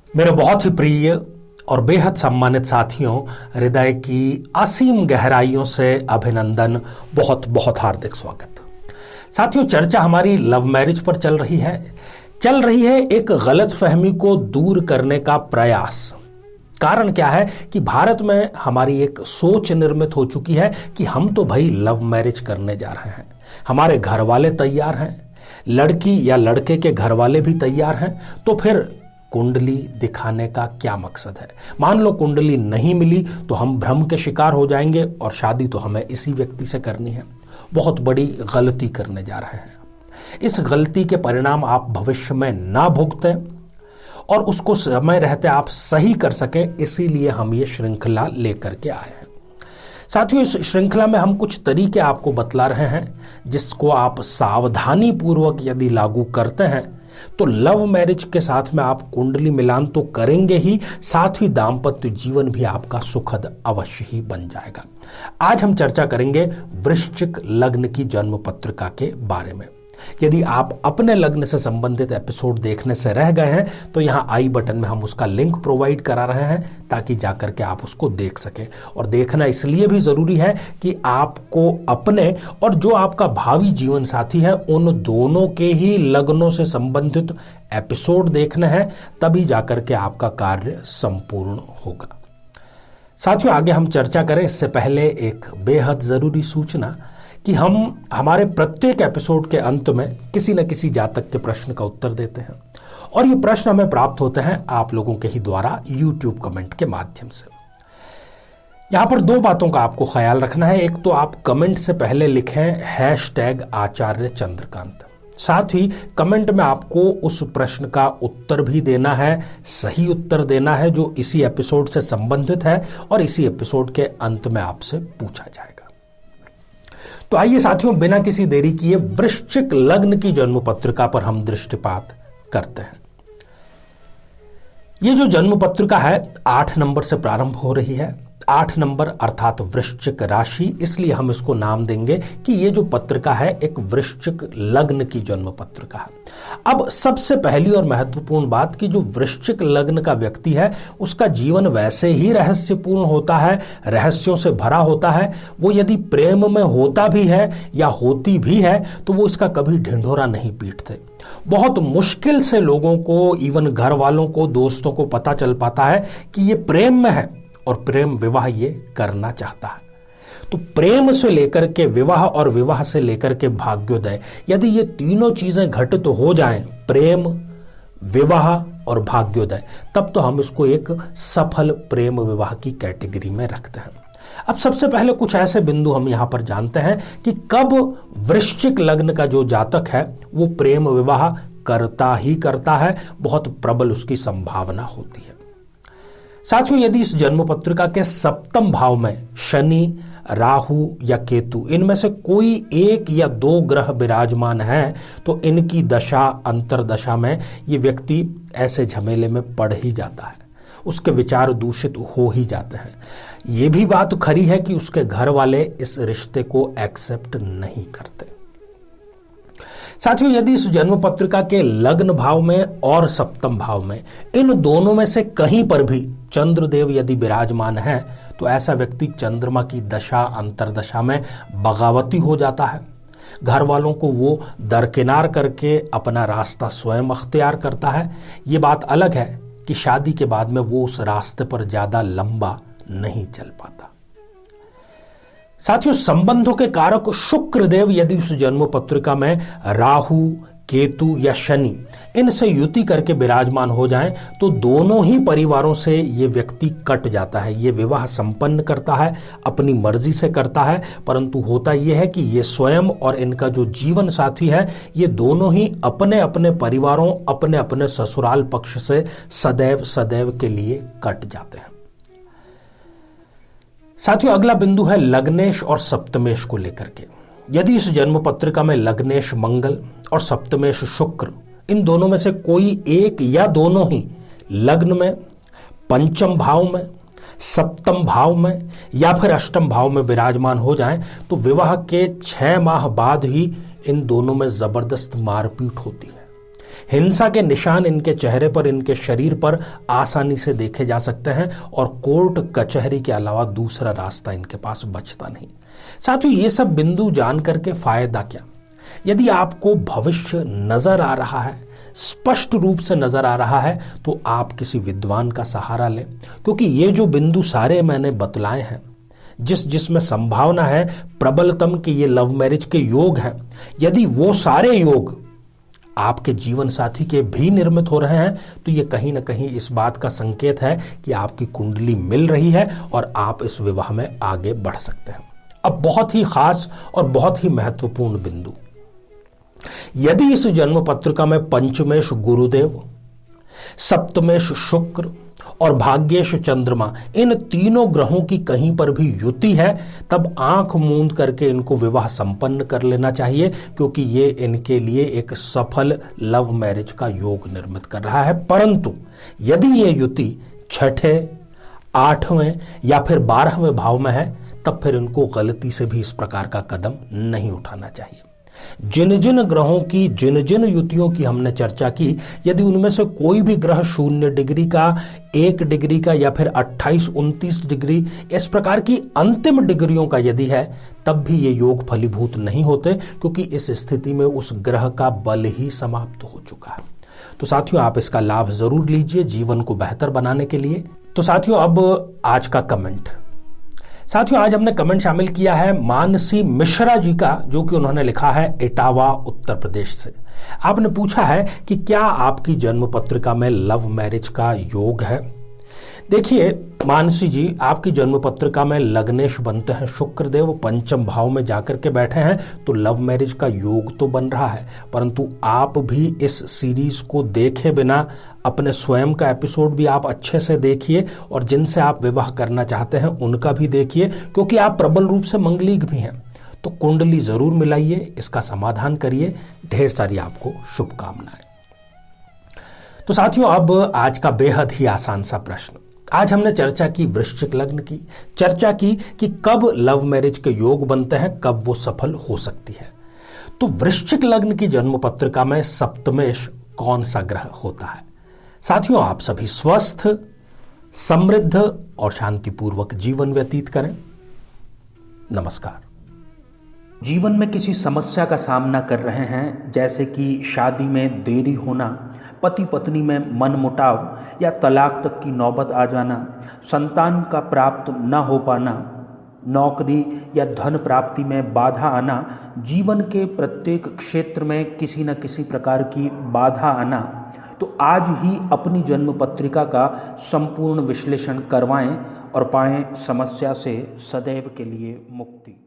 मेरे बहुत ही प्रिय और बेहद सम्मानित साथियों, हृदय की असीम गहराइयों से अभिनंदन, बहुत बहुत हार्दिक स्वागत। साथियों, चर्चा हमारी लव मैरिज पर चल रही है एक गलत फहमी को दूर करने का प्रयास। कारण क्या है कि भारत में हमारी एक सोच निर्मित हो चुकी है कि हम तो भाई लव मैरिज करने जा रहे हैं, हमारे घर वाले तैयार हैं, लड़की या लड़के के घर वाले भी तैयार हैं, तो फिर कुंडली दिखाने का क्या मकसद है। मान लो कुंडली नहीं मिली तो हम भ्रम के शिकार हो जाएंगे और शादी तो हमें इसी व्यक्ति से करनी है। बहुत बड़ी गलती करने जा रहे हैं। इस गलती के परिणाम आप भविष्य में ना भुगतें और उसको समय रहते आप सही कर सकें, इसीलिए हम ये श्रृंखला लेकर के आए हैं। साथियों, इस श्रृंखला में हम कुछ तरीके आपको बतला रहे हैं जिसको आप सावधानी पूर्वक यदि लागू करते हैं तो लव मैरिज के साथ में आप कुंडली मिलान तो करेंगे ही, साथ ही दाम्पत्य जीवन भी आपका सुखद अवश्य ही बन जाएगा। आज हम चर्चा करेंगे वृश्चिक लग्न की जन्म पत्रिका के बारे में। यदि आप अपने लग्न से संबंधित एपिसोड देखने से रह गए हैं तो यहां आई बटन में हम उसका लिंक प्रोवाइड करा रहे हैं ताकि जाकर के आप उसको देख सकें। और देखना इसलिए भी जरूरी है कि आपको अपने और जो आपका भावी जीवन साथी है उन दोनों के ही लग्नों से संबंधित एपिसोड देखने हैं, तभी जाकर के आपका कार्य संपूर्ण होगा। साथियों, आगे हम चर्चा करें इससे पहले एक बेहद जरूरी सूचना कि हम हमारे प्रत्येक एपिसोड के अंत में किसी न किसी जातक के प्रश्न का उत्तर देते हैं और ये प्रश्न हमें प्राप्त होते हैं आप लोगों के ही द्वारा YouTube कमेंट के माध्यम से। यहां पर दो बातों का आपको ख्याल रखना है। एक तो आप कमेंट से पहले लिखें #आचार्य चंद्रकांत। साथ ही कमेंट में आपको उस प्रश्न का उत्तर भी देना है, सही उत्तर देना है जो इसी एपिसोड से संबंधित है और इसी एपिसोड के अंत में आपसे पूछा जाएगा। तो आइए साथियों, बिना किसी देरी किए वृश्चिक लग्न की जन्म पत्रिका पर हम दृष्टिपात करते हैं। यह जो जन्म पत्रिका है 8 नंबर से प्रारंभ हो रही है। 8 नंबर अर्थात वृश्चिक राशि, इसलिए हम इसको नाम देंगे कि यह जो पत्रिका है एक वृश्चिक लग्न की जन्म पत्रिका है। अब सबसे पहली और महत्वपूर्ण बात कि जो वृश्चिक लग्न का व्यक्ति है उसका जीवन वैसे ही रहस्यपूर्ण होता है, रहस्यों से भरा होता है। वो यदि प्रेम में होता भी है या होती भी है तो वो इसका कभी ढिंढोरा नहीं पीटते। बहुत मुश्किल से लोगों को, इवन घर वालों को, दोस्तों को पता चल पाता है कि ये प्रेम में है और प्रेम विवाह ये करना चाहता है। तो प्रेम से लेकर के विवाह और विवाह से लेकर के भाग्योदय, यदि ये तीनों चीजें घटित हो जाएं, प्रेम, विवाह और भाग्योदय, तब तो हम इसको एक सफल प्रेम विवाह की कैटेगरी में रखते हैं। अब सबसे पहले कुछ ऐसे बिंदु हम यहां पर जानते हैं कि कब वृश्चिक लग्न का जो जातक है वो प्रेम विवाह करता ही करता है, बहुत प्रबल उसकी संभावना होती है। साथियों, यदि इस जन्म पत्रिका के सप्तम भाव में शनि, राहु या केतु, इनमें से कोई एक या दो ग्रह विराजमान हैं तो इनकी दशा अंतरदशा में ये व्यक्ति ऐसे झमेले में पड़ ही जाता है, उसके विचार दूषित हो ही जाते हैं। ये भी बात खरी है कि उसके घर वाले इस रिश्ते को एक्सेप्ट नहीं करते। साथियों, यदि इस जन्म पत्रिका के लग्न भाव में और सप्तम भाव में, इन दोनों में से कहीं पर भी चंद्रदेव यदि विराजमान है तो ऐसा व्यक्ति चंद्रमा की दशा अंतरदशा में बगावती हो जाता है। घर वालों को वो दरकिनार करके अपना रास्ता स्वयं अख्तियार करता है। ये बात अलग है कि शादी के बाद में वो उस रास्ते पर ज्यादा लंबा नहीं चल पाता। साथियों, संबंधों के कारक शुक्रदेव यदि उस जन्म पत्रिका में राहु, केतु या शनि, इनसे युति करके विराजमान हो जाएं तो दोनों ही परिवारों से ये व्यक्ति कट जाता है। ये विवाह संपन्न करता है, अपनी मर्जी से करता है, परंतु होता यह है कि ये स्वयं और इनका जो जीवन साथी है ये दोनों ही अपने अपने परिवारों, अपने अपने ससुराल पक्ष से सदैव सदैव के लिए कट जाते हैं। साथियों, अगला बिंदु है लग्नेश और सप्तमेश को लेकर के। यदि इस जन्म पत्रिका में लग्नेश मंगल और सप्तमेश शुक्र, इन दोनों में से कोई एक या दोनों ही लग्न में, पंचम भाव में, सप्तम भाव में या फिर अष्टम भाव में विराजमान हो जाएं तो विवाह के 6 माह बाद ही इन दोनों में जबरदस्त मारपीट होती है। हिंसा के निशान इनके चेहरे पर, इनके शरीर पर आसानी से देखे जा सकते हैं और कोर्ट कचहरी के अलावा दूसरा रास्ता इनके पास बचता नहीं। साथियों, ये सब बिंदु जान करके फायदा क्या? यदि आपको भविष्य नजर आ रहा है, स्पष्ट रूप से नजर आ रहा है, तो आप किसी विद्वान का सहारा लें, क्योंकि ये जो बिंदु सारे मैंने बतलाए हैं, जिसमें संभावना है प्रबलतम कि ये लव मैरिज के योग हैं, यदि वो सारे योग आपके जीवन साथी के भी निर्मित हो रहे हैं, तो ये कहीं ना कहीं इस बात का संकेत है कि आपकी कुंडली मिल रही है और आप इस विवाह में आगे बढ़ सकते हैं। अब बहुत ही खास और बहुत ही महत्वपूर्ण बिंदु, यदि इस जन्म पत्रिका में पंचमेश गुरुदेव, सप्तमेश शुक्र और भाग्येश चंद्रमा, इन तीनों ग्रहों की कहीं पर भी युति है, तब आंख मूंद करके इनको विवाह संपन्न कर लेना चाहिए, क्योंकि ये इनके लिए एक सफल लव मैरिज का योग निर्मित कर रहा है। परंतु यदि ये युति छठे, आठवें या फिर 12वें भाव में है, तब फिर इनको गलती से भी इस प्रकार का कदम नहीं उठाना चाहिए। जिन जिन ग्रहों की, जिन जिन युतियों की हमने चर्चा की, यदि उनमें से कोई भी ग्रह 0 डिग्री का, 1 डिग्री का या फिर 28-29 डिग्री, इस प्रकार की अंतिम डिग्रियों का यदि है, तब भी ये योग फलीभूत नहीं होते, क्योंकि इस स्थिति में उस ग्रह का बल ही समाप्त हो चुका है। तो साथियों, आप इसका लाभ जरूर लीजिए जीवन को बेहतर बनाने के लिए। तो साथियों, अब आज का कमेंट। साथियों, आज हमने कमेंट शामिल किया है मानसी मिश्रा जी का, जो कि उन्होंने लिखा है इटावा, उत्तर प्रदेश से। आपने पूछा है कि क्या आपकी जन्म पत्रिका में लव मैरिज का योग है। देखिए मानसी जी, आपकी जन्म पत्रिका में लग्नेश बनते हैं शुक्रदेव, पंचम भाव में जाकर के बैठे हैं, तो लव मैरिज का योग तो बन रहा है। परंतु आप भी इस सीरीज को देखे बिना अपने स्वयं का एपिसोड भी आप अच्छे से देखिए, और जिनसे आप विवाह करना चाहते हैं उनका भी देखिए, क्योंकि आप प्रबल रूप से मंगलीक भी हैं। तो कुंडली जरूर मिलाइए, इसका समाधान करिए। ढेर सारी आपको शुभकामनाएं। तो साथियों, अब आज का बेहद ही आसान सा प्रश्न। आज हमने चर्चा की वृश्चिक लग्न की, चर्चा की कि कब लव मैरिज के योग बनते हैं, कब वो सफल हो सकती है। तो वृश्चिक लग्न की जन्म पत्रिका में सप्तमेश कौन सा ग्रह होता है? साथियों, आप सभी स्वस्थ, समृद्ध और शांतिपूर्वक जीवन व्यतीत करें। नमस्कार। जीवन में किसी समस्या का सामना कर रहे हैं, जैसे कि शादी में देरी होना, पति पत्नी में मनमुटाव या तलाक तक की नौबत आ जाना, संतान का प्राप्त न हो पाना, नौकरी या धन प्राप्ति में बाधा आना, जीवन के प्रत्येक क्षेत्र में किसी न किसी प्रकार की बाधा आना, तो आज ही अपनी जन्म पत्रिका का संपूर्ण विश्लेषण करवाएं और पाएं समस्या से सदैव के लिए मुक्ति।